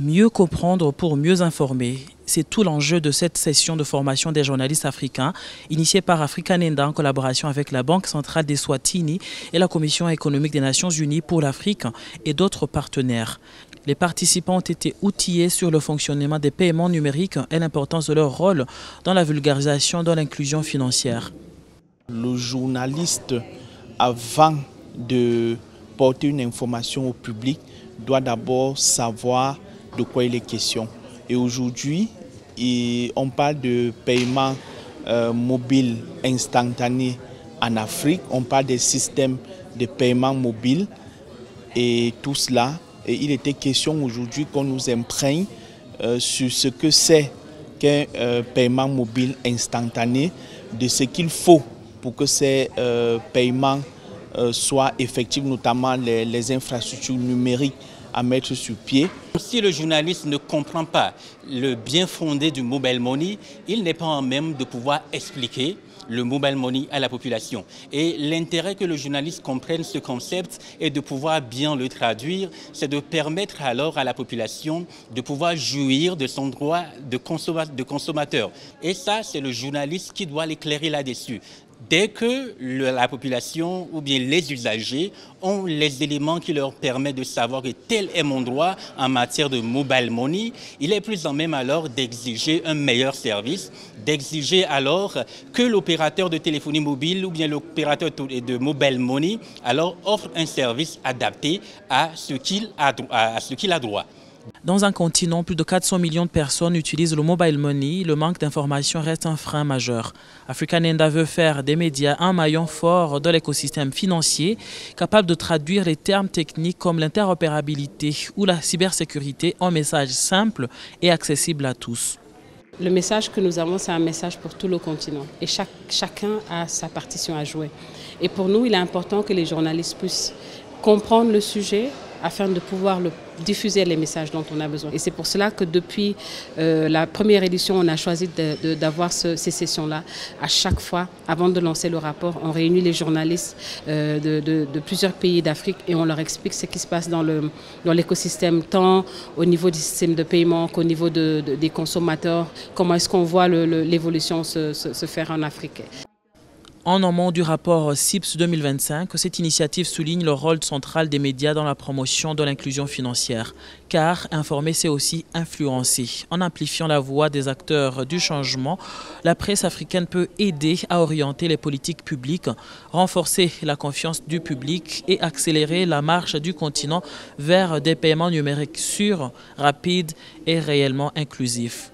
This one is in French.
Mieux comprendre pour mieux informer. C'est tout l'enjeu de cette session de formation des journalistes africains, initiée par Africanenda en collaboration avec la Banque centrale d'Eswatini et la Commission économique des Nations unies pour l'Afrique et d'autres partenaires. Les participants ont été outillés sur le fonctionnement des paiements numériques et l'importance de leur rôle dans la vulgarisation de l'inclusion financière. Le journaliste, avant de porter une information au public, doit d'abord savoir de quoi il est question. Et aujourd'hui, on parle de paiement mobile instantané en Afrique, on parle des systèmes de paiement mobile et tout cela. Et il était question aujourd'hui qu'on nous imprègne sur ce que c'est qu'un paiement mobile instantané, de ce qu'il faut pour que ces paiements soient effectifs, notamment les infrastructures numériques à mettre sur pied. Si le journaliste ne comprend pas le bien fondé du mobile money, il n'est pas en même de pouvoir expliquer le mobile money à la population. Et l'intérêt que le journaliste comprenne ce concept et de pouvoir bien le traduire, c'est de permettre alors à la population de pouvoir jouir de son droit de consommateur. Et ça, c'est le journaliste qui doit l'éclairer là-dessus. Dès que la population ou bien les usagers ont les éléments qui leur permettent de savoir que tel est mon droit en matière de mobile money, il est plus en même alors d'exiger un meilleur service, d'exiger alors que l'opérateur de téléphonie mobile ou bien l'opérateur de mobile money alors offre un service adapté à ce qu'il a droit. Dans un continent, plus de 400 millions de personnes utilisent le mobile money. Le manque d'information reste un frein majeur. Africanenda veut faire des médias un maillon fort de l'écosystème financier, capable de traduire les termes techniques comme l'interopérabilité ou la cybersécurité en messages simples et accessibles à tous. Le message que nous avons, c'est un message pour tout le continent. Et chacun a sa partition à jouer. Et pour nous, il est important que les journalistes puissent comprendre le sujet, afin de pouvoir diffuser les messages dont on a besoin. Et c'est pour cela que depuis la première édition, on a choisi d'avoir ces sessions-là. À chaque fois, avant de lancer le rapport, on réunit les journalistes de plusieurs pays d'Afrique et on leur explique ce qui se passe dans l'écosystème, tant au niveau du système de paiement qu'au niveau des consommateurs, comment est-ce qu'on voit l'évolution se faire en Afrique. En amont du rapport CIPS 2025, cette initiative souligne le rôle central des médias dans la promotion de l'inclusion financière. Car informer, c'est aussi influencer. En amplifiant la voix des acteurs du changement, la presse africaine peut aider à orienter les politiques publiques, renforcer la confiance du public et accélérer la marche du continent vers des paiements numériques sûrs, rapides et réellement inclusifs.